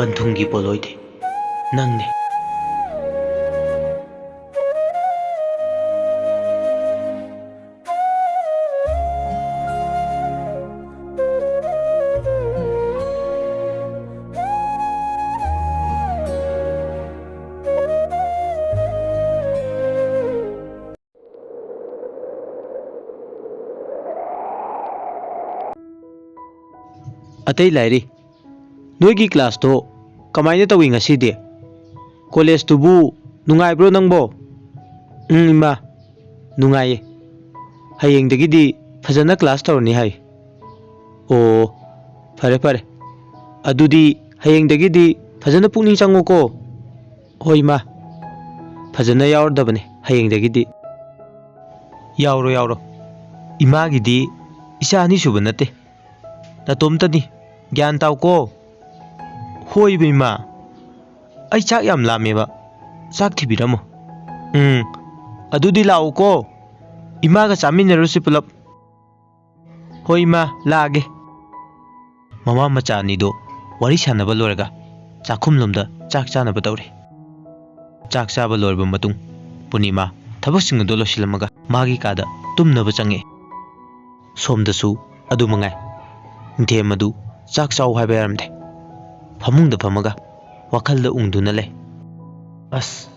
ꯄꯟꯊꯨꯡꯒꯤ ꯄꯣꯠꯂꯣꯏꯗꯤ ꯅꯪꯅꯤ꯫ ꯑꯇꯩ ꯂꯥꯏꯔꯤ ꯅꯣꯏꯒꯤ ꯀ꯭ꯂꯥꯁꯇꯣ ꯀꯃꯥꯏꯅ ꯇꯧꯏ ꯉꯁꯤꯗꯤ? ꯀꯣꯂꯦꯖꯇꯨꯕꯨ ꯅꯨꯡꯉꯥꯏꯕ꯭ꯔꯣ ꯅꯪꯕꯣ? ꯏꯃꯥ ꯅꯨꯡꯉꯥꯏꯌꯦ, ꯍꯌꯦꯡꯗꯒꯤꯗꯤ ꯐꯖꯅ ꯀ꯭ꯂꯥꯁ ꯇꯧꯔꯅꯤ ꯍꯥꯏ꯫ ꯑꯣ ꯐꯔꯦ ꯐꯔꯦ, ꯑꯗꯨꯗꯤ ꯍꯌꯦꯡꯗꯒꯤꯗꯤ ꯐꯖꯅ ꯄꯨꯛꯅꯤꯡ ꯆꯪꯉꯨꯀꯣ꯫ ꯍꯣꯏ ꯏꯃꯥ, ꯐꯖꯅ ꯌꯥꯎꯔꯗꯕꯅꯤ ꯍꯌꯦꯡꯗꯒꯤꯗꯤ꯫ ꯌꯥꯎꯔꯣ ꯌꯥꯎꯔꯣ, ꯏꯃꯥꯒꯤꯗꯤ ꯏꯆꯥ ꯑꯅꯤ ꯁꯨꯕ ꯅꯠꯇꯦ, ꯅꯇꯣꯝꯇꯅꯤ, ꯒ꯭ꯌꯥꯟ ꯇꯥꯎꯀꯣ꯫ ꯍꯣꯏꯕ ꯏꯃꯥ, ꯑꯩ ꯆꯥꯛ ꯌꯥꯝ ꯂꯥꯝꯃꯦꯕ, ꯆꯥꯛ ꯊꯤꯕꯤꯔꯝꯃꯣ꯫ ꯑꯗꯨꯗꯤ ꯂꯥꯛꯎꯀꯣ, ꯏꯃꯥꯒ ꯆꯥꯃꯤꯟꯅꯔꯨꯁꯤ ꯄꯨꯂꯞ꯫ ꯍꯣꯏ ꯏꯃꯥ, ꯂꯥꯛꯑꯒꯦ꯫ ꯃꯃꯥ ꯃꯆꯥ ꯑꯅꯤꯗꯣ ꯋꯥꯔꯤ ꯁꯥꯟꯅꯕ ꯂꯣꯏꯔꯒ ꯆꯥꯛꯈꯨꯝꯂꯣꯝꯗ ꯆꯥꯛ ꯆꯥꯅꯕ ꯇꯧꯔꯤ꯫ ꯆꯥꯛ ꯆꯥꯕ ꯂꯣꯏꯔꯕ ꯃꯇꯨꯡ ꯄꯨꯔꯅꯤꯃꯥ ꯊꯕꯛꯁꯤꯡ ꯑꯗꯨ ꯂꯣꯏꯁꯤꯜꯂꯝꯃꯒ ꯃꯥꯒꯤ ꯀꯥꯗ ꯇꯨꯝꯅꯕ ꯆꯪꯉꯛꯑꯦ꯫ ꯁꯣꯝꯗꯁꯨ ꯑꯗꯨ ꯃꯉꯥꯏ, ꯅꯤꯡꯊꯦꯝ ꯑꯗꯨ ꯆꯥꯛ ꯆꯥꯎ ꯍꯥꯏꯕ ꯌꯥꯔꯝꯗꯦ꯫ ꯐꯃꯨꯡꯗ ꯐꯝꯃꯒ ꯋꯥꯈꯜꯗ ꯎꯪꯗꯨꯅ ꯂꯩ꯫ ꯑꯁ,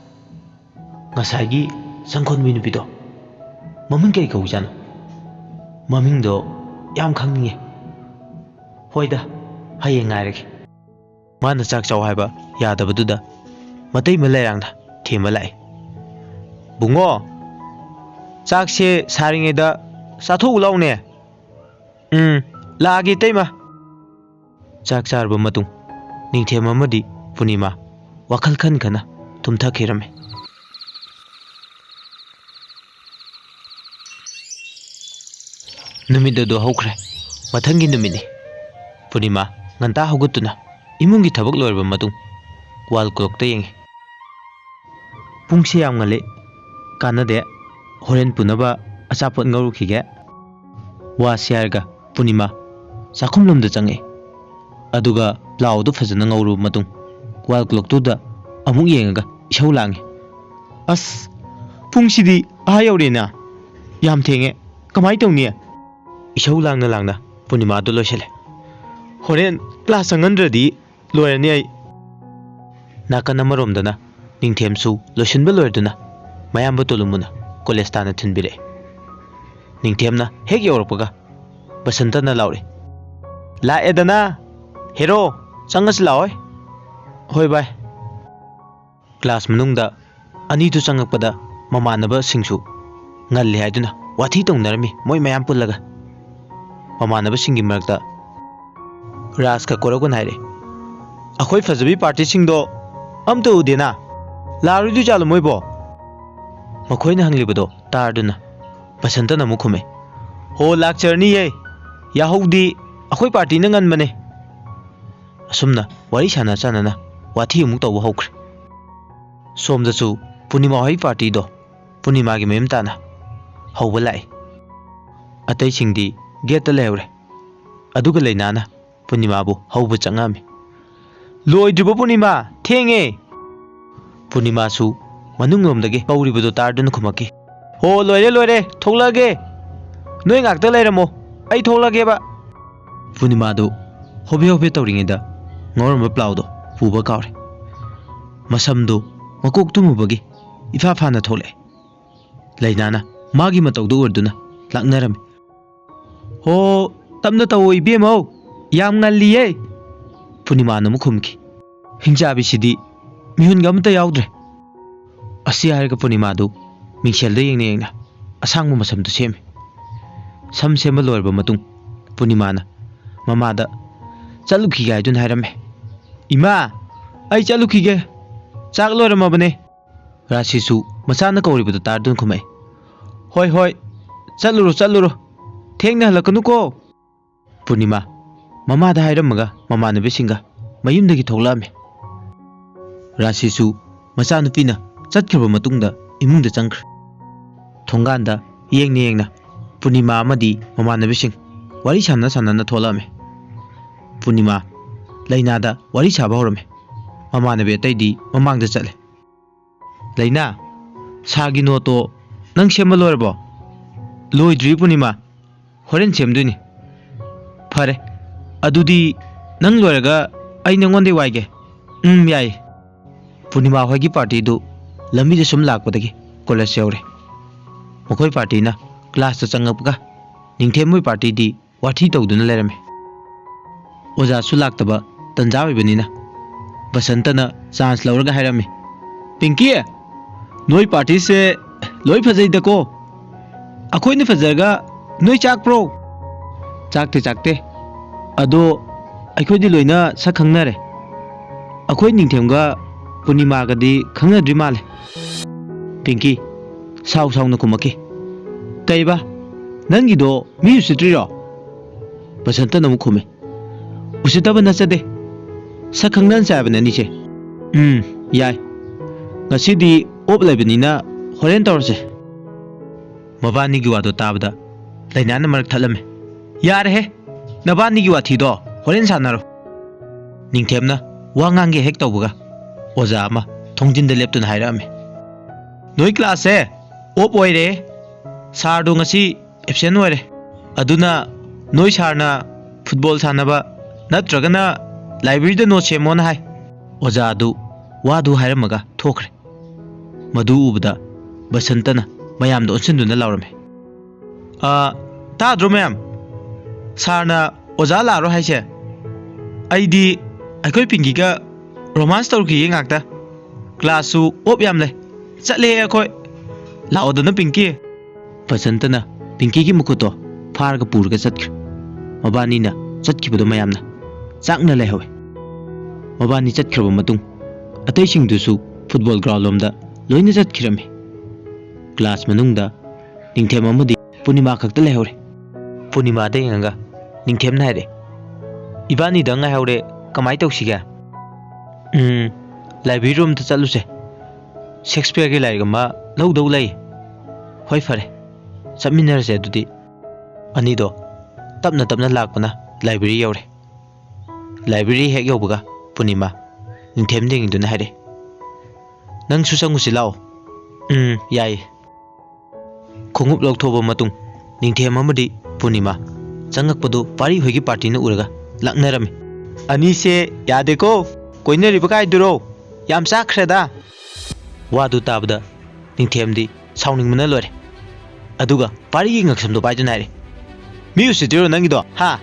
ꯉꯁꯥꯏꯒꯤ ꯆꯪꯈꯣꯟꯕꯤ ꯅꯨꯄꯤꯗꯣ ꯃꯃꯤꯡ ꯀꯩ ꯀꯧꯖꯥꯠꯅꯣ? ꯃꯃꯤꯡꯗꯣ ꯌꯥꯝ ꯈꯪꯅꯤꯡꯉꯦ꯫ ꯍꯣꯏꯗ, ꯍꯌꯦꯡ ꯉꯥꯏꯔꯒꯦ꯫ ꯃꯥꯅ ꯆꯥꯛ ꯆꯥꯎ ꯍꯥꯏꯕ ꯌꯥꯗꯕꯗꯨꯗ ꯃꯇꯩꯃ ꯂꯩꯔꯥꯡꯗ ꯊꯦꯝꯕ ꯂꯥꯛꯑꯦ꯫ ꯕꯨꯡꯉꯣ, ꯆꯥꯛꯁꯦ ꯁꯥꯔꯤꯉꯩꯗ ꯆꯥꯊꯣꯛꯎ ꯂꯥꯎꯅꯦ꯫ ꯂꯥꯛꯑꯒꯦ ꯏꯇꯩꯃ꯫ ꯆꯥꯛ ꯆꯥꯔꯕ ꯃꯇꯨꯡ ꯅꯤꯡꯊꯦꯝ ꯑꯃꯗꯤ ꯄꯨꯔꯅꯤꯃꯥ ꯋꯥꯈꯜ ꯈꯟ ꯈꯟꯅ ꯇꯨꯝꯊꯈꯤꯔꯝꯃꯤ꯫ ꯅꯨꯃꯤꯠ ꯑꯗꯨ ꯍꯧꯈ꯭ꯔꯦ, ꯃꯊꯪꯒꯤ ꯅꯨꯃꯤꯠꯅꯤ꯫ ꯄꯨꯔꯅꯤꯃꯥ ꯉꯟꯇꯥ ꯍꯧꯒꯠꯇꯨꯅ ꯏꯃꯨꯡꯒꯤ ꯊꯕꯛ ꯂꯣꯏꯔꯕ ꯃꯇꯨꯡ ꯋꯥꯜ ꯀ꯭ꯂꯣꯛꯇ ꯌꯦꯡꯉꯤ꯫ ꯄꯨꯡꯁꯤ ꯌꯥꯝ ꯉꯜꯂꯤ, ꯀꯥꯟꯅꯗꯦ, ꯍꯣꯔꯦꯟ ꯄꯨꯅꯕ ꯑꯆꯥꯄꯣꯠ ꯉꯧꯔꯨꯈꯤꯒꯦ꯫ ꯋꯥꯁꯤ ꯍꯥꯏꯔꯒ ꯄꯨꯔꯅꯤꯃꯥ ꯆꯥꯛꯈꯨꯝꯂꯣꯝꯗ ꯆꯪꯉꯛꯏ꯫ ꯑꯗꯨꯒ ꯄ꯭ꯂꯥꯎꯗꯨ ꯐꯖꯅ ꯉꯧꯔꯨꯕ ꯃꯇꯨꯡ ꯋꯥꯜ ꯀ꯭ꯂꯣꯛꯇꯨꯗ ꯑꯃꯨꯛ ꯌꯦꯡꯉꯒ ꯏꯁꯧ ꯂꯥꯡꯉꯤ꯫ ꯑꯁ, ꯄꯨꯡꯁꯤꯗꯤ ꯌꯧꯔꯦꯅ, ꯌꯥꯝ ꯊꯦꯡꯉꯦ, ꯀꯃꯥꯏ ꯇꯧꯅꯤ? ꯏꯁꯧ ꯂꯥꯡꯅ ꯂꯥꯡꯅ ꯄꯨꯔꯅꯤꯃꯥꯗꯨ ꯂꯣꯏꯁꯤꯜꯂꯦ꯫ ꯍꯣꯔꯦꯟ ꯀ꯭ꯂꯥꯁ ꯆꯪꯍꯟꯗ꯭ꯔꯗꯤ ꯂꯣꯏꯔꯅꯤ ꯑꯩ꯫ ꯅꯥꯀꯟ ꯑꯃꯔꯣꯝꯗꯅ ꯅꯤꯡꯊꯦꯝꯁꯨ ꯂꯣꯏꯁꯤꯟꯕ ꯂꯣꯏꯔꯗꯨꯅ ꯃꯌꯥꯝꯕ ꯇꯣꯂꯨꯃꯨꯅ ꯀꯣꯂꯦꯖ ꯇꯥꯟꯅ ꯊꯤꯟꯕꯤꯔꯛꯑꯦ꯫ ꯅꯤꯡꯊꯦꯝꯅ ꯍꯦꯛ ꯌꯧꯔꯛꯄꯒ ꯕꯁꯟꯇꯅ ꯂꯥꯎꯔꯛꯑꯦ꯫ ꯂꯥꯛꯑꯦꯗꯅ ꯍꯦꯔꯣ, ꯆꯪꯉꯁꯤ ꯂꯥꯛꯑꯣꯏ꯫ ꯍꯣꯏ ꯚꯥꯏ꯫ ꯀ꯭ꯂꯥꯁ ꯃꯅꯨꯡꯗ ꯑꯅꯤꯗꯨ ꯆꯪꯉꯛꯄꯗ ꯃꯃꯥꯟꯅꯕꯁꯤꯡꯁꯨ ꯉꯜꯂꯤ ꯍꯥꯏꯗꯨꯅ ꯋꯥꯊꯤ ꯇꯧꯅꯔꯝꯃꯤ ꯃꯣꯏ ꯃꯌꯥꯝ ꯄꯨꯜꯂꯒ꯫ ꯃꯃꯥꯟꯅꯕꯁꯤꯡꯒꯤ ꯃꯔꯛꯇ ꯔꯥꯖꯀ ꯀꯣꯔꯧꯒꯅ ꯍꯥꯏꯔꯛꯑꯦ꯫ ꯑꯩꯈꯣꯏ ꯐꯖꯕꯤ ꯄꯥꯔꯇꯤꯁꯤꯡꯗꯣ ꯑꯝꯇ ꯎꯗꯦꯅ, ꯂꯥꯛꯑꯔꯣꯏꯗꯣꯏꯖꯥꯠꯂꯣ ꯃꯣꯏꯕꯣ? ꯃꯈꯣꯏꯅ ꯍꯪꯂꯤꯕꯗꯣ ꯇꯥꯔꯗꯨꯅ ꯕꯁꯟꯇꯅ ꯑꯃꯨꯛ ꯈꯨꯝꯃꯦ꯫ ꯍꯣ, ꯂꯥꯛꯆꯔꯅꯤꯌꯦ, ꯌꯥꯍꯧꯗꯤ ꯑꯩꯈꯣꯏ ꯄꯥꯔꯇꯤꯅ ꯉꯟꯕꯅꯦ꯫ ꯑꯁꯨꯝꯅ ꯋꯥꯔꯤ ꯁꯥꯟꯅ ꯁꯥꯟꯅꯅ ꯋꯥꯊꯤ ꯑꯃꯨꯛ ꯇꯧꯕ ꯍꯧꯈ꯭ꯔꯦ꯫ ꯁꯣꯝꯗꯁꯨ ꯄꯨꯔꯅꯤꯃꯥ ꯍꯣꯏ ꯄꯥꯔꯇꯤꯗꯣ ꯄꯨꯔꯅꯤꯃꯥꯒꯤ ꯃꯌꯨꯝ ꯇꯥꯅ ꯍꯧꯕ ꯂꯥꯛꯏ꯫ ꯑꯇꯩꯁꯤꯡꯗꯤ ꯒꯦꯠꯇ ꯂꯩꯍꯧꯔꯦ, ꯑꯗꯨꯒ ꯂꯩꯅꯥꯅ ꯄꯨꯔꯅꯤꯃꯥꯕꯨ ꯍꯧꯕ ꯆꯪꯉꯛꯑꯝꯃꯤ꯫ ꯂꯣꯏꯗ꯭ꯔꯤꯕꯣ ꯄꯨꯔꯅꯤꯃꯥ? ꯊꯦꯡꯉꯦ꯫ ꯄꯨꯔꯅꯤꯃꯥꯁꯨ ꯃꯅꯨꯡꯂꯣꯝꯗꯒꯤ ꯀꯧꯔꯤꯕꯗꯣ ꯇꯥꯔꯗꯨꯅ ꯈꯨꯝꯃꯛꯈꯤ꯫ ꯍꯣ, ꯂꯣꯏꯔꯦ ꯂꯣꯏꯔꯦ, ꯊꯣꯛꯂꯛꯑꯒꯦ, ꯅꯣꯏ ꯉꯥꯛꯇ ꯂꯩꯔꯝꯃꯣ, ꯑꯩ ꯊꯣꯛꯂꯛꯑꯒꯦꯕ꯫ ꯄꯨꯔꯅꯤꯃꯥꯗꯨ ꯍꯣꯕꯦ ꯍꯣꯕꯦ ꯇꯧꯔꯤꯉꯩꯗ ꯉꯧꯔꯝꯕ ꯄ꯭ꯂꯥꯎꯗꯣ ꯄꯨꯕ ꯀꯥꯎꯔꯦ꯫ ꯃꯁꯝꯗꯨ ꯃꯀꯣꯛ ꯇꯨꯝꯃꯨꯕꯒꯤ ꯏꯐꯥ ꯐꯥꯅ ꯊꯣꯛꯂꯛꯑꯦ꯫ ꯂꯩꯅꯥꯅ ꯃꯥꯒꯤ ꯃꯇꯧꯗꯨ ꯎꯔꯗꯨꯅ ꯂꯥꯛꯅꯔꯝꯃꯤ꯫ ꯍꯣ, ꯇꯞꯅ ꯇꯧꯑꯣ ꯏꯕꯦꯝꯃꯧ, ꯌꯥꯝ ꯉꯜꯂꯤꯌꯦ꯫ ꯄꯨꯔꯅꯤꯃꯥꯅ ꯑꯃꯨꯛ ꯈꯨꯝꯈꯤ꯫ ꯍꯤꯡꯆꯥꯕꯤꯁꯤꯗꯤ ꯃꯤꯍꯨꯟꯒ ꯑꯃꯇ ꯌꯥꯎꯗ꯭ꯔꯦ꯫ ꯑꯁꯤ ꯍꯥꯏꯔꯒ ꯄꯨꯔꯅꯤꯃꯥꯗꯨ ꯃꯤꯡꯁꯦꯜꯗ ꯌꯦꯡꯅ ꯌꯦꯡꯅ ꯑꯁꯥꯡꯕ ꯃꯁꯝꯗꯨ ꯁꯦꯝꯃꯤ꯫ ꯁꯝ ꯁꯦꯝꯕ ꯂꯣꯏꯔꯕ ꯃꯇꯨꯡ ꯄꯨꯔꯅꯤꯃꯥꯅ ꯃꯃꯥꯗ ꯆꯠꯂꯨꯈꯤꯒꯦ ꯍꯥꯏꯗꯨꯅ ꯍꯥꯏꯔꯝꯃꯦ꯫ ꯏꯃꯥ, ꯑꯩ ꯆꯠꯂꯨꯈꯤꯒꯦ, ꯆꯥꯛ ꯂꯣꯏꯔꯝꯃꯕꯅꯦ꯫ ꯔꯥꯁꯤꯁꯨ ꯃꯆꯥꯅ ꯀꯧꯔꯤꯕꯗꯨ ꯇꯥꯔꯗꯨꯅ ꯈꯨꯝꯃꯛꯑꯦ꯫ ꯍꯣꯏ ꯍꯣꯏ, ꯆꯠꯂꯨꯔꯣ ꯆꯠꯂꯨꯔꯣ, ꯊꯦꯡꯅ ꯍꯜꯂꯛꯀꯅꯨꯀꯣ꯫ ꯄꯨꯔꯅꯤꯃꯥ ꯃꯃꯥꯗ ꯍꯥꯏꯔꯝꯃꯒ ꯃꯃꯥꯟꯅꯕꯤꯁꯤꯡꯒ ꯃꯌꯨꯝꯗꯒꯤ ꯊꯣꯛꯂꯛꯑꯝꯃꯤ꯫ ꯔꯥꯁꯤꯁꯨ ꯃꯆꯥꯅꯨꯄꯤꯅ ꯆꯠꯈ꯭ꯔꯕ ꯃꯇꯨꯡꯗ ꯏꯃꯨꯡꯗ ꯆꯪꯈ꯭ꯔꯦ꯫ ꯊꯣꯡꯒꯥꯟꯗ ꯌꯦꯡꯅ ꯌꯦꯡꯅ ꯄꯨꯔꯅꯤꯃꯥ ꯑꯃꯗꯤ ꯃꯃꯥꯟꯅꯕꯤꯁꯤꯡ ꯋꯥꯔꯤ ꯁꯥꯟꯅ ꯁꯥꯟꯅꯅ ꯊꯣꯛꯂꯛꯑꯝꯃꯤ꯫ ꯄꯨꯔꯅꯤꯃꯥ ꯂꯩꯅꯥꯗ ꯋꯥꯔꯤ ꯁꯥꯕ ꯍꯧꯔꯝꯃꯤ꯫ ꯃꯃꯥꯟꯅꯕꯤ ꯑꯇꯩꯗꯤ ꯃꯃꯥꯡꯗ ꯆꯠꯂꯦ꯫ ꯂꯩꯅꯥ, ꯁꯥꯔꯒꯤ ꯅꯣꯠꯇꯣ ꯅꯪ ꯁꯦꯝꯕ ꯂꯣꯏꯔꯕꯣ? ꯂꯣꯏꯗ꯭ꯔꯤ ꯄꯨꯔꯅꯤꯃꯥ, ꯍꯣꯔꯦꯟ ꯁꯦꯝꯗꯣꯏꯅꯤ꯫ ꯐꯔꯦ, ꯑꯗꯨꯗꯤ ꯅꯪ ꯂꯣꯏꯔꯒ ꯑꯩ ꯅꯪꯉꯣꯟꯗꯩ ꯋꯥꯏꯒꯦ꯫ ꯌꯥꯏ꯫ ꯄꯨꯔꯅꯤꯃꯥ ꯍꯣꯏꯒꯤ ꯄꯥꯔꯇꯤꯗꯨ ꯂꯝꯕꯤꯗ ꯁꯨꯝ ꯂꯥꯛꯄꯗꯒꯤ ꯀꯣꯂꯦꯖ ꯌꯧꯔꯦ꯫ ꯃꯈꯣꯏ ꯄꯥꯔꯇꯤꯅ ꯀ꯭ꯂꯥꯁꯇ ꯆꯪꯉꯛꯄꯒ ꯅꯤꯡꯊꯦꯝ ꯃꯣꯏ ꯄꯥꯔꯇꯤꯗꯤ ꯋꯥꯊꯤ ꯇꯧꯗꯨꯅ ꯂꯩꯔꯝꯃꯦ꯫ ꯑꯣꯖꯥꯁꯨ ꯂꯥꯛꯇꯕ ꯇꯟꯖꯥ ꯑꯣꯏꯕꯅꯤꯅ ꯕꯁꯟꯇꯅ ꯆꯥꯟꯁ ꯂꯧꯔꯒ ꯍꯥꯏꯔꯝꯃꯤ, ꯄꯤꯡꯀꯤ, ꯅꯣꯏ ꯄꯥꯔꯇꯤꯁꯦ ꯂꯣꯏ ꯐꯖꯩꯗꯀꯣ꯫ ꯑꯩꯈꯣꯏꯅ ꯐꯖꯔꯒ ꯅꯣꯏ ꯆꯥꯛꯄ꯭ꯔꯣ? ꯆꯥꯛꯇꯦ, ꯑꯗꯣ ꯑꯩꯈꯣꯏꯗꯤ ꯂꯣꯏꯅ ꯁꯛ ꯈꯪꯅꯔꯦ꯫ ꯑꯩꯈꯣꯏ ꯅꯤꯡꯊꯦꯝꯒ ꯄꯨꯔꯅꯤꯃꯥꯒꯗꯤ ꯈꯪꯅꯗ꯭ꯔꯤ ꯃꯥꯜꯂꯦ꯫ ꯄꯤꯡꯀꯤ ꯁꯥꯎꯅ ꯈꯨꯝꯃꯛꯈꯤ, ꯀꯩꯕ, ꯅꯪꯒꯤꯗꯣ ꯃꯤ ꯎꯁꯤꯠꯇ꯭ꯔꯤꯔꯣ? ꯕꯁꯟꯇꯅ ꯑꯃꯨꯛ ꯈꯨꯝꯃꯦ, ꯎꯁꯤꯠꯇꯕ ꯅꯠꯆꯗꯦ, ꯁꯛ ꯈꯪꯅꯁꯦ ꯍꯥꯏꯕꯅꯦ ꯑꯅꯤꯁꯦ꯫ ꯌꯥꯏ, ꯉꯁꯤꯗꯤ ꯑꯣꯞ ꯂꯩꯕꯅꯤꯅ ꯍꯣꯔꯦꯟ ꯇꯧꯔꯁꯦ꯫ ꯃꯕꯥꯅꯤꯒꯤ ꯋꯥꯗꯣ ꯇꯥꯕꯗ ꯂꯩꯅꯥꯅ ꯃꯔꯛ ꯊꯠꯂꯝꯃꯦ, ꯌꯥꯔꯦꯍꯦ, ꯅꯕꯥꯅꯤꯒꯤ ꯋꯥꯊꯤꯗꯣ ꯍꯣꯔꯦꯟ ꯁꯥꯟꯅꯔꯣ꯫ ꯅꯤꯡꯊꯦꯝꯅ ꯋꯥ ꯉꯥꯡꯒꯦ ꯍꯦꯛ ꯇꯧꯕꯒ ꯑꯣꯖꯥ ꯑꯃ ꯊꯣꯡꯖꯤꯟꯗ ꯂꯦꯞꯇꯨꯅ ꯍꯥꯏꯔꯛꯑꯝꯃꯤ, ꯅꯣꯏ ꯀ꯭ꯂꯥꯁꯁꯦ ꯑꯣꯞ ꯑꯣꯏꯔꯦ꯫ ꯁꯥꯔꯗꯣ ꯉꯁꯤ ꯑꯦꯕꯁꯦꯟ ꯑꯣꯏꯔꯦ꯫ ꯑꯗꯨꯅ ꯅꯣꯏ ꯁꯥꯔꯅ ꯐꯨꯠꯕꯣꯜ ꯁꯥꯟꯅꯕ ꯅꯠꯇ꯭ꯔꯒꯅ ꯂꯥꯏꯕ꯭ꯔꯦꯔꯤꯗ ꯅꯣꯠ ꯁꯦꯝꯃꯣꯅ ꯍꯥꯏ꯫ ꯑꯣꯖꯥ ꯑꯗꯨ ꯋꯥꯗꯨ ꯍꯥꯏꯔꯝꯃꯒ ꯊꯣꯛꯈ꯭ꯔꯦ꯫ ꯃꯗꯨ ꯎꯕꯗ ꯕꯁꯟꯇꯅ ꯃꯌꯥꯝꯗ ꯑꯣꯟꯁꯤꯟꯗꯨꯅ ꯂꯥꯎꯔꯝꯃꯦ, ꯇꯥꯗ꯭ꯔꯣ ꯃꯌꯥꯝ? ꯁꯥꯔꯅ ꯑꯣꯖꯥ ꯂꯥꯛꯑꯔꯣꯏ ꯍꯥꯏꯁꯦ? ꯑꯩꯈꯣꯏ ꯄꯤꯡꯀꯤꯒ ꯔꯣꯃꯥꯟꯁ ꯇꯧꯔꯈꯤꯌꯦ ꯉꯥꯛꯇ꯫ ꯀ꯭ꯂꯥꯁꯁꯨ ꯑꯣꯞ ꯌꯥꯝ ꯂꯩ, ꯆꯠꯂꯦ ꯑꯩꯈꯣꯏ꯫ ꯂꯥꯛꯑꯣꯗꯅ ꯄꯤꯡꯀꯤ꯫ ꯕꯁꯟꯇꯅ ꯄꯤꯡꯀꯤꯒꯤ ꯃꯈꯨꯠꯇꯣ ꯐꯥꯔꯒ ꯄꯨꯔꯒ ꯆꯠꯈ꯭ꯔꯦ꯫ ꯃꯕꯥꯅꯤꯅ ꯆꯠꯈꯤꯕꯗꯣ ꯃꯌꯥꯝꯅ ꯆꯥꯛꯅ ꯂꯩꯍꯧꯋꯦ꯫ ꯃꯕꯥꯅꯤ ꯆꯠꯈ꯭ꯔꯕ ꯃꯇꯨꯡ ꯑꯇꯩꯁꯤꯡꯗꯨꯁꯨ ꯐꯨꯠꯕꯣꯜ ꯒ꯭ꯔꯥꯎꯟ ꯂꯣꯝꯗ ꯂꯣꯏꯅ ꯆꯠꯈꯤꯔꯝꯃꯤ꯫ ꯀ꯭ꯂꯥꯁ ꯃꯅꯨꯡꯗ ꯅꯤꯡꯊꯦꯝ ꯑꯃꯗꯤ ꯄꯨꯔꯅꯤꯃꯥ ꯈꯛꯇ ꯂꯩꯍꯧꯔꯦ꯫ ꯄꯨꯔꯅꯤꯃꯥꯗ ꯌꯦꯡꯉꯒ ꯅꯤꯡꯊꯦꯝꯅ ꯍꯥꯏꯔꯦ, ꯏꯕꯥꯅꯤꯗꯪ ꯉꯥꯏꯍꯧꯔꯦ, ꯀꯃꯥꯏ ꯇꯧꯁꯤꯒꯦ? ꯂꯥꯏꯕ꯭ꯔꯦꯔꯤ ꯔꯣꯝꯗ ꯆꯠꯂꯨꯁꯦ, ꯁꯦꯛꯁꯄꯤꯌꯔꯒꯤ ꯂꯥꯏꯔꯤꯛ ꯑꯃ ꯂꯧꯗꯧ ꯂꯩ꯫ ꯍꯣꯏ ꯐꯔꯦ, ꯆꯠꯃꯤꯟꯅꯔꯁꯦ ꯑꯗꯨꯗꯤ꯫ ꯑꯅꯤꯗꯣ ꯇꯞꯅ ꯂꯥꯛꯄꯅ ꯂꯥꯏꯕ꯭ꯔꯦꯔꯤ ꯌꯧꯔꯦ꯫ ꯂꯥꯏꯕ꯭ꯔꯦꯔꯤ ꯍꯦꯛ ꯌꯧꯕꯒ ꯄꯨꯔꯅꯤꯃꯥ ꯅꯤꯡꯊꯦꯝ ꯌꯦꯡꯗꯨꯅ ꯍꯥꯏꯔꯦ, ꯅꯪꯁꯨ ꯆꯪꯉꯨꯁꯤ ꯂꯥꯛꯑꯣ꯫ ꯌꯥꯏꯌꯦ꯫ ꯈꯣꯡꯎꯞ ꯂꯧꯊꯣꯛꯑꯕ ꯃꯇꯨꯡ ꯅꯤꯡꯊꯦꯝ ꯑꯃꯗꯤ ꯄꯨꯔꯅꯤꯃꯥ ꯆꯪꯉꯛꯄꯗꯨ ꯄꯥꯔꯤ ꯍꯣꯏꯒꯤ ꯄꯥꯔꯇꯤꯅ ꯎꯔꯒ ꯂꯛꯅꯔꯝꯃꯤ, ꯑꯅꯤꯁꯦ ꯌꯥꯗꯦꯀꯣ, ꯀꯣꯏꯅꯔꯤꯕ ꯀꯥꯏꯗꯨꯔꯣ, ꯌꯥꯝ ꯆꯥꯛꯈ꯭ꯔꯦꯗ꯫ ꯋꯥꯗꯨ ꯇꯥꯕꯗ ꯅꯤꯡꯊꯦꯝꯗꯤ ꯁꯥꯎꯅꯤꯡꯕꯅ ꯂꯣꯏꯔꯦ꯫ ꯑꯗꯨꯒ ꯄꯥꯔꯤꯒꯤ ꯉꯛꯁꯝꯗꯣ ꯄꯥꯏꯗꯨꯅ ꯍꯥꯏꯔꯦ, ꯃꯤ ꯎꯁꯤꯠꯇ꯭ꯔꯤꯔꯣ ꯅꯪꯒꯤꯗꯣ, ꯍꯥ?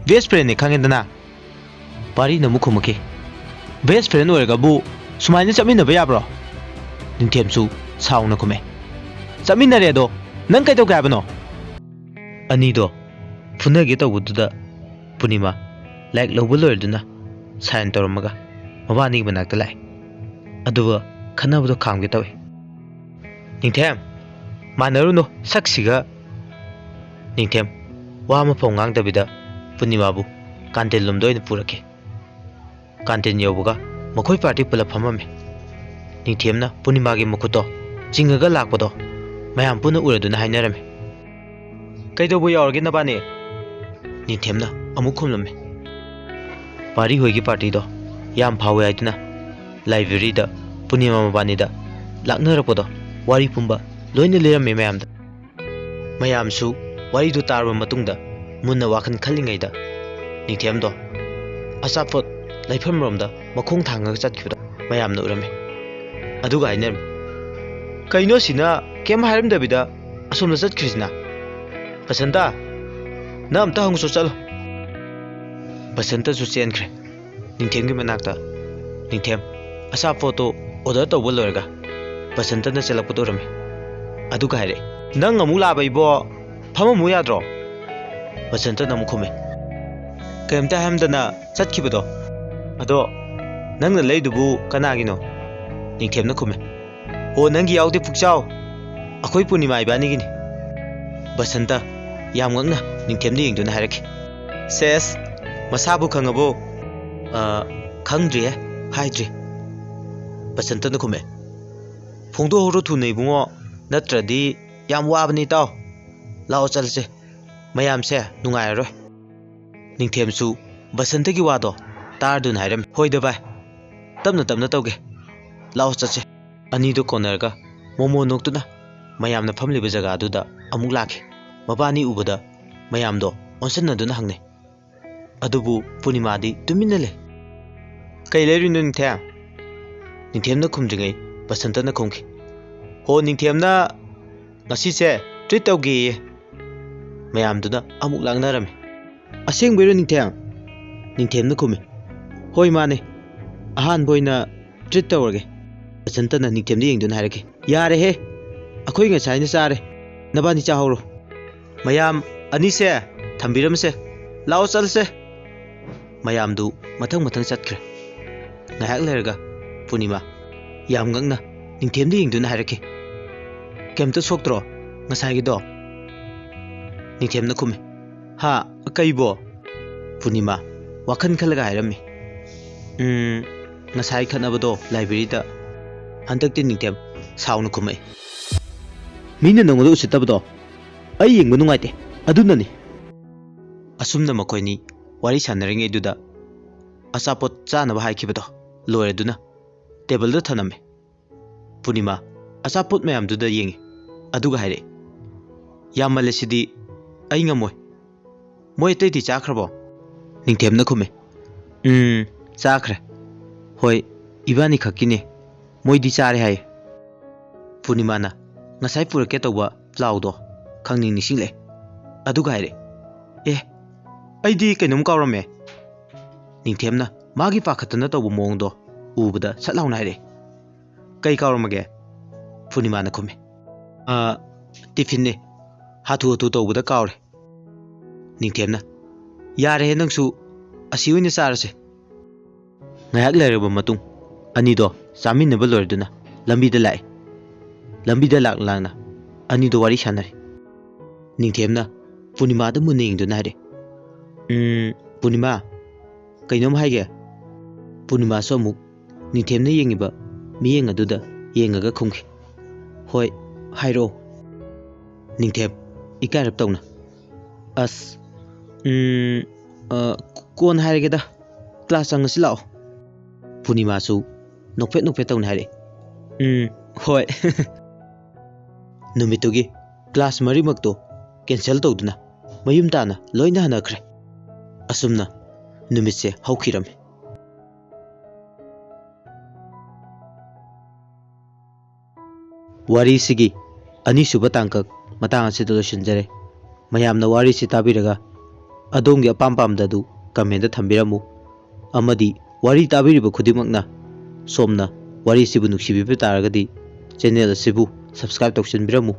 ꯕꯦꯁ ꯐ꯭ꯔꯦꯟꯅꯦ ꯈꯪꯉꯦꯗꯅ꯫ ꯄꯥꯔꯤꯅ ꯑꯃꯨꯛ ꯈꯨꯝꯃꯛꯈꯤ, ꯕꯦꯁ ꯐ꯭ꯔꯦꯟ ꯑꯣꯏꯔꯒꯕꯨ ꯁꯨꯃꯥꯏꯅ ꯆꯠꯃꯤꯟꯅꯕ ꯌꯥꯕ꯭ꯔꯣ? ꯅꯤꯡꯊꯦꯝꯁꯨ ꯁꯥꯎꯅ ꯈꯨꯝꯃꯦ, ꯆꯠꯃꯤꯟꯅꯔꯦ ꯑꯗꯣ ꯅꯪ ꯀꯩꯗꯧꯒꯦ ꯍꯥꯏꯕꯅꯣ? ꯑꯅꯤꯗꯣ ꯐꯨꯅꯒꯦ ꯇꯧꯕꯗꯨꯗ ꯄꯨꯔꯅꯤꯃꯥ ꯂꯥꯏꯔꯤꯛ ꯂꯧꯕ ꯂꯣꯏꯔꯗꯨꯅ ꯁꯥꯏꯟ ꯇꯧꯔꯝꯃꯒ ꯃꯕꯥꯅꯤꯒꯤ ꯃꯅꯥꯛꯇ ꯂꯥꯛꯑꯦ꯫ ꯑꯗꯨꯒ ꯈꯟꯅꯕꯗꯣ ꯈꯥꯝꯒꯦ ꯇꯧꯏ꯫ ꯅꯤꯡꯊꯦꯝ, ꯃꯥꯟꯅꯔꯨꯅꯨ ꯁꯛꯁꯤꯒ꯫ ꯅꯤꯡꯊꯦꯝ ꯋꯥ ꯑꯃꯐꯥꯎ ꯉꯥꯡꯗꯕꯤꯗ ꯄꯨꯔꯅꯤꯃꯥꯕꯨ ꯀꯥꯟꯇꯤꯟ ꯂꯣꯝꯗ ꯑꯣꯏꯅ ꯄꯨꯔꯛꯈꯤ꯫ ꯀꯥꯟꯇꯤꯟ ꯌꯧꯕꯒ ꯃꯈꯣꯏ ꯄꯥꯔꯇꯤ ꯄꯨꯂꯞ ꯐꯝꯃꯝꯃꯤ꯫ ꯅꯤꯡꯊꯦꯝꯅ ꯄꯨꯔꯅꯤꯃꯥꯒꯤ ꯃꯈꯨꯠꯇꯣ ꯆꯤꯡꯉꯒ ꯂꯥꯛꯄꯗꯣ ꯃꯌꯥꯝ ꯄꯨꯟꯅ ꯎꯔꯗꯨꯅ ꯍꯥꯏꯅꯔꯝꯃꯤ, ꯀꯩꯗꯧꯕ ꯌꯥꯎꯔꯒꯦ ꯅꯕꯥꯅꯤ? ꯅꯤꯡꯊꯦꯝꯅ ꯑꯃꯨꯛ ꯈꯨꯝꯂꯝꯃꯤ, ꯄꯥꯔꯤ ꯍꯣꯏꯒꯤ ꯄꯥꯔꯇꯤꯗꯣ ꯌꯥꯝ ꯐꯥꯎꯋꯦ ꯍꯥꯏꯗꯨꯅ ꯂꯥꯏꯕ꯭ꯔꯦꯔꯤꯗ ꯄꯨꯔꯅꯤꯃꯥ ꯃꯕꯥꯅꯤꯗ ꯂꯥꯛꯅꯔꯛꯄꯗꯣ ꯋꯥꯔꯤ ꯄꯨꯝꯕ ꯂꯣꯏꯅ ꯂꯤꯔꯝꯃꯤ ꯃꯌꯥꯝꯗ꯫ ꯃꯌꯥꯝꯁꯨ ꯋꯥꯔꯤꯗꯨ ꯇꯥꯔꯕ ꯃꯇꯨꯡꯗ ꯃꯨꯟꯅ ꯋꯥꯈꯜ ꯈꯜꯂꯤꯉꯩꯗ ꯅꯤꯡꯊꯦꯝꯗꯣ ꯑꯆꯥꯄꯣꯠ ꯂꯩꯐꯝꯔꯣꯝꯗ ꯃꯈꯣꯡ ꯊꯥꯡꯉꯒ ꯆꯠꯈꯤꯕꯗꯣ ꯃꯌꯥꯝꯅ ꯎꯔꯝꯃꯤ꯫ ꯑꯗꯨꯒ ꯍꯥꯏꯅꯔꯝꯃꯤ, ꯀꯩꯅꯣ ꯁꯤꯅ ꯀꯩꯝ ꯍꯥꯏꯔꯝꯗꯕꯤꯗ ꯑꯁꯣꯝꯗ ꯆꯠꯈ꯭ꯔꯤꯁꯤꯅ? ꯕꯁꯟꯇ, ꯅꯪ ꯑꯝꯇ ꯍꯪꯉꯨꯆꯣ, ꯆꯠꯂꯣ꯫ ꯕꯁꯟꯇꯁꯨ ꯆꯦꯟꯈ꯭ꯔꯦ ꯅꯤꯡꯊꯦꯝꯒꯤ ꯃꯅꯥꯛꯇ꯫ ꯅꯤꯡꯊꯦꯝ ꯑꯆꯥꯄꯣꯠꯇꯣ ꯑꯣꯔꯗꯔ ꯇꯧꯕ ꯂꯣꯏꯔꯒ ꯕꯁꯟꯇꯅ ꯆꯦꯜꯂꯛꯄꯗꯣ ꯎꯔꯝꯃꯤ꯫ ꯑꯗꯨꯒ ꯍꯥꯏꯔꯛꯑꯦ, ꯅꯪ ꯑꯃꯨꯛ ꯂꯥꯛꯑꯕ ꯏꯕꯣ, ꯐꯝꯃꯝꯃꯨ ꯌꯥꯗ꯭ꯔꯣ? ꯕꯁꯟꯇꯅ ꯑꯃꯨꯛ ꯈꯨꯝꯃꯦ, ꯀꯩꯝꯇ ꯍꯥꯏꯔꯝꯗꯅ ꯆꯠꯈꯤꯕꯗꯣ, ꯑꯗꯣ ꯅꯪꯅ ꯂꯩꯗꯨꯕꯨ ꯀꯅꯥꯒꯤꯅꯣ? ꯅꯤꯡꯊꯦꯝꯅ ꯈꯨꯝꯃꯦ, ꯑꯣ ꯅꯪꯒꯤ ꯌꯥꯎꯗꯦ ꯄꯨꯛꯆꯥꯎ, ꯑꯩꯈꯣꯏ ꯄꯨꯔꯅꯤꯃꯥ ꯏꯕꯥꯅꯤꯒꯤꯅꯤ꯫ ꯕꯁꯟꯇ ꯌꯥꯝ ꯉꯛꯅ ꯅꯤꯡꯊꯦꯝꯗ ꯌꯦꯡꯗꯨꯅ ꯍꯥꯏꯔꯛꯈꯤ, ꯁꯦꯁ, ꯃꯁꯥꯕꯨ ꯈꯪꯉꯕꯣ? ꯈꯪꯗ꯭ꯔꯤꯍꯦ, ꯍꯥꯏꯗ꯭ꯔꯤ꯫ ꯕꯁꯟꯇꯅ ꯈꯨꯝꯃꯦ, ꯐꯣꯡꯗꯣꯛꯍꯧꯔꯣ ꯊꯨꯅ ꯏꯕꯨꯡꯉꯣ, ꯅꯠꯇ꯭ꯔꯗꯤ ꯌꯥꯝ ꯋꯥꯕꯅꯤ ꯏꯇꯥꯎ꯫ ꯂꯥꯛꯑꯣ ꯆꯠꯂꯁꯦ, ꯃꯌꯥꯝꯁꯦ ꯅꯨꯡꯉꯥꯏꯔꯔꯣꯏ꯫ ꯅꯤꯡꯊꯦꯝꯁꯨ ꯕꯁꯟꯇꯒꯤ ꯋꯥꯗꯣ ꯇꯥꯔꯗꯨꯅ ꯍꯥꯏꯔꯝꯃꯤ, ꯍꯣꯏꯗ ꯚꯥꯏ, ꯇꯞꯅ ꯇꯞꯅ ꯇꯧꯒꯦ ꯂꯥꯛꯑꯣ ꯆꯠꯁꯦ ꯑꯅꯤꯗꯨ ꯀꯣꯟꯅꯔꯒ ꯃꯣꯃꯣ ꯅꯣꯛꯇꯨꯅ ꯃꯌꯥꯝꯅ ꯐꯝꯂꯤꯕ ꯖꯒꯥꯗꯨꯗ ꯑꯃꯨꯛ ꯂꯥꯛꯈꯤ ꯃꯕꯥꯅꯤ ꯎꯕꯗ ꯃꯌꯥꯝꯗꯣ ꯑꯣꯟꯁꯤꯟꯅꯗꯨꯅ ꯍꯪꯅꯩ ꯑꯗꯨꯕꯨ ꯄꯨꯔꯅꯤꯃꯥꯗꯤ ꯇꯨꯃꯤꯟꯅ ꯂꯩ ꯀꯩ ꯂꯩꯔꯤꯅꯣ ꯅꯤꯡꯊꯦꯝ ꯅꯤꯡꯊꯦꯝꯅ ꯈꯨꯝꯗ꯭ꯔꯤꯉꯩ ꯕꯁꯟꯇꯅ ꯈꯨꯝꯈꯤ ꯍꯣ ꯅꯤꯡꯊꯦꯝꯅ ꯉꯁꯤꯁꯦ ꯇ꯭ꯔꯤꯠ ꯇꯧꯒꯦꯌꯦ ꯃꯌꯥꯝꯗꯨꯅ ꯑꯃꯨꯛ ꯂꯥꯡꯅꯔꯝꯃꯤ ꯑꯁꯦꯡꯕꯩꯔꯣ ꯅꯤꯡꯊꯦꯝ ꯅꯤꯡꯊꯦꯝꯅ ꯈꯨꯝꯃꯤ ꯍꯣꯏ ꯃꯥꯅꯦ ꯑꯍꯥꯟꯕ ꯑꯣꯏꯅ ꯇ꯭ꯔꯤꯠ ꯇꯧꯔꯒꯦ ꯕꯁꯟꯇꯅ ꯅꯤꯡꯊꯦꯝꯗ ꯌꯦꯡꯗꯨꯅ ꯍꯥꯏꯔꯛꯈꯤ ꯌꯥꯔꯦꯍꯦ ꯑꯩꯈꯣꯏ ꯉꯁꯥꯏꯅ ꯆꯥꯔꯦ ꯅꯕꯥꯅꯤ ꯆꯥꯍꯧꯔꯣ ꯃꯌꯥꯝ ꯑꯅꯤꯁꯦ ꯊꯝꯕꯤꯔꯝꯁꯦ ꯂꯥꯛꯑꯣ ꯆꯠꯂꯁꯦ ꯃꯌꯥꯝꯗꯨ ꯃꯊꯪ ꯃꯊꯪ ꯆꯠꯈ꯭ꯔꯦ ꯉꯥꯏꯍꯥꯛ ꯂꯩꯔꯒ ꯄꯨꯔꯅꯤꯃꯥ ꯌꯥꯝ ꯉꯛꯅ ꯅꯤꯡꯊꯦꯝꯗ ꯌꯦꯡꯗꯨꯅ ꯍꯥꯏꯔꯛꯈꯤ ꯀꯩꯝꯇ ꯁꯣꯛꯇ꯭ꯔꯣ ꯉꯁꯥꯏꯒꯤꯗꯣ ꯅꯤꯡꯊꯦꯝꯅ ꯈꯨꯝꯃꯤ ꯍꯥ ꯀꯩꯕꯣ ꯄꯨꯔꯅꯤꯃꯥ ꯋꯥꯈꯜ ꯈꯜꯂꯒ ꯍꯥꯏꯔꯝꯃꯤ ꯉꯁꯥꯏ ꯈꯠꯅꯕꯗꯣ ꯂꯥꯏꯕ꯭ꯔꯦꯔꯤꯗ ꯍꯟꯗꯛꯇꯤ ꯅꯤꯡꯊꯦꯝ ꯁꯥꯎꯅ ꯈꯨꯝꯃꯛꯏ ꯃꯤꯅ ꯅꯪꯉꯣꯟꯗ ꯎꯁꯤꯠꯇꯕꯗꯣ ꯑꯩ ꯌꯦꯡꯕ ꯅꯨꯡꯉꯥꯏꯇꯦ ꯑꯗꯨꯅꯅꯤ ꯑꯁꯨꯝꯅ ꯃꯈꯣꯏꯅꯤ ꯋꯥꯔꯤ ꯁꯥꯟꯅꯔꯤꯉꯩꯗꯨꯗ ꯑꯆꯥꯄꯣꯠ ꯆꯥꯅꯕ ꯍꯥꯏꯈꯤꯕꯗꯣ ꯂꯣꯏꯔꯗꯨꯅ ꯇꯦꯕꯜꯗ ꯊꯅꯝꯃꯤ ꯄꯨꯔꯅꯤꯃꯥ ꯑꯆꯥꯄꯣꯠ ꯃꯌꯥꯝꯗꯨꯗ ꯌꯦꯡꯉꯤ ꯑꯗꯨꯒ ꯍꯥꯏꯔꯛꯏ ꯌꯥꯝꯃꯜꯂꯦ ꯁꯤꯗꯤ ꯑꯩ ꯉꯝꯃꯣꯏ ꯃꯣꯏ ꯑꯇꯩꯗꯤ ꯆꯥꯈ꯭ꯔꯕꯣ ꯅꯤꯡꯊꯦꯝꯅ ꯈꯨꯝꯃꯤ ꯆꯥꯈ꯭ꯔꯦ ꯍꯣꯏ ꯏꯕꯥꯅꯤ ꯈꯛꯀꯤꯅꯦ ꯃꯣꯏꯗꯤ ꯆꯥꯔꯦ ꯍꯥꯏꯌꯦ ꯄꯨꯔꯅꯤꯃꯥꯅ ꯉꯁꯥꯏ ꯄꯨꯔꯛꯀꯦ ꯇꯧꯕ ꯄ꯭ꯂꯥꯎꯗꯣ ꯈꯪꯅꯤꯡ ꯅꯤꯡꯁꯤꯡꯂꯛꯑꯦ ꯑꯗꯨꯒ ꯍꯥꯏꯔꯛꯑꯦ ꯑꯩꯗꯤ ꯀꯩꯅꯣꯝ ꯀꯥꯎꯔꯝꯃꯦ ꯅꯤꯡꯊꯦꯝꯅ ꯃꯥꯒꯤ ꯄꯥꯈꯠꯇꯅ ꯇꯧꯕ ꯃꯑꯣꯡꯗꯣ ꯎꯕꯗ ꯁꯠ ꯂꯥꯎꯅ ꯍꯥꯏꯔꯛꯑꯦ ꯀꯩ ꯀꯥꯎꯔꯝꯃꯒꯦ ꯄꯨꯔꯅꯤꯃꯥꯅ ꯈꯨꯝꯃꯤ ꯇꯤꯐꯤꯟꯅꯦ ꯍꯥꯊꯨ ꯍꯥꯊꯨ ꯇꯧꯕꯗ ꯀꯥꯎꯔꯦ ꯅꯤꯡꯊꯦꯝꯅ ꯌꯥꯔꯦꯍꯦ ꯅꯪꯁꯨ ꯑꯁꯤ ꯑꯣꯏꯅ ꯆꯥꯔꯁꯦ ꯉꯥꯏꯍꯥꯛ ꯂꯩꯔꯕ ꯃꯇꯨꯡ ꯑꯅꯤꯗꯣ ꯆꯥꯃꯤꯟꯅꯕ ꯂꯣꯏꯔꯗꯨꯅ ꯂꯝꯕꯤꯗ ꯂꯥꯛꯑꯦ ꯂꯝꯕꯤꯗ ꯂꯥꯛꯅ ꯂꯥꯛꯅ ꯑꯅꯤꯗꯣ ꯋꯥꯔꯤ ꯁꯥꯟꯅꯔꯦ ꯅꯤꯡꯊꯦꯝꯅ ꯄꯨꯔꯅꯤꯃꯥꯗ ꯃꯨꯟꯅ ꯌꯦꯡꯗꯨꯅ ꯍꯥꯏꯔꯦ ꯄꯨꯔꯅꯤꯃꯥ ꯀꯩꯅꯣꯝ ꯍꯥꯏꯒꯦ ꯄꯨꯔꯅꯤꯃꯥꯁꯨ ꯑꯃꯨꯛ ꯅꯤꯡꯊꯦꯝꯅ ꯌꯦꯡꯉꯤꯕ ꯃꯤꯠꯌꯦꯡ ꯑꯗꯨꯗ ꯌꯦꯡꯉꯒ ꯈꯨꯝꯈꯤ ꯍꯣꯏ ꯍꯥꯏꯔꯛꯑꯣ ꯅꯤꯡꯊꯦꯝ ꯏꯀꯥꯏꯔꯞ ꯇꯧꯅ ꯑꯁ ꯀꯣꯟꯅ ꯍꯥꯏꯔꯒꯦꯗ ꯀ꯭ꯂꯥꯁ ꯆꯪꯉꯁꯤ ꯂꯥꯛꯑꯣ ꯄꯨꯔꯅꯤꯃꯥꯁꯨ ꯅꯣꯛꯐꯦꯠ ꯅꯣꯛꯐꯦꯠ ꯇꯧꯅ ꯍꯥꯏꯔꯛꯑꯦ ꯍꯣꯏ ꯅꯨꯃꯤꯠꯇꯨꯒꯤ ꯀ꯭ꯂꯥꯁ ꯃꯔꯤꯃꯛꯇꯣ ꯀꯦꯟꯁꯦꯜ ꯇꯧꯗꯨꯅ ꯃꯌꯨꯝ ꯇꯥꯅ ꯂꯣꯏꯅ ꯍꯟꯅꯈ꯭ꯔꯦ ꯑꯁꯨꯝꯅ ꯅꯨꯃꯤꯠꯁꯦ ꯍꯧꯈꯤꯔꯝꯃꯤ ꯋꯥꯔꯤꯁꯤꯒꯤ ꯑꯅꯤꯁꯨꯕ ꯇꯥꯡꯀꯛ ꯃꯇꯥꯡ ꯑꯁꯤꯗ ꯂꯣꯏꯁꯤꯟꯖꯔꯦ ꯃꯌꯥꯝꯅ ꯋꯥꯔꯤꯁꯤ ꯇꯥꯕꯤꯔꯒ ꯑꯗꯣꯝꯒꯤ ꯑꯄꯥꯝ ꯄꯥꯝꯗꯗꯨ ꯀꯃꯦꯟꯗ ꯊꯝꯕꯤꯔꯝꯃꯨ ꯑꯃꯗꯤ ꯋꯥꯔꯤ ꯇꯥꯕꯤꯔꯤꯕ ꯈꯨꯗꯤꯡꯃꯛꯅ ꯁꯣꯝꯅ ꯋꯥꯔꯤꯁꯤꯕꯨ ꯅꯨꯡꯁꯤꯕꯤꯕ ꯇꯥꯔꯒꯗꯤ ꯆꯦꯅꯦꯜ ꯑꯁꯤꯕꯨ ꯁꯕꯁꯀ꯭ꯔꯥꯏꯕ ꯇꯧꯁꯤꯟꯕꯤꯔꯝꯃꯨ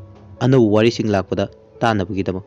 ꯑꯅꯧꯕ ꯋꯥꯔꯤꯁꯤꯡ ꯂꯥꯛꯄꯗ ꯇꯥꯅꯕꯒꯤꯗꯃꯛ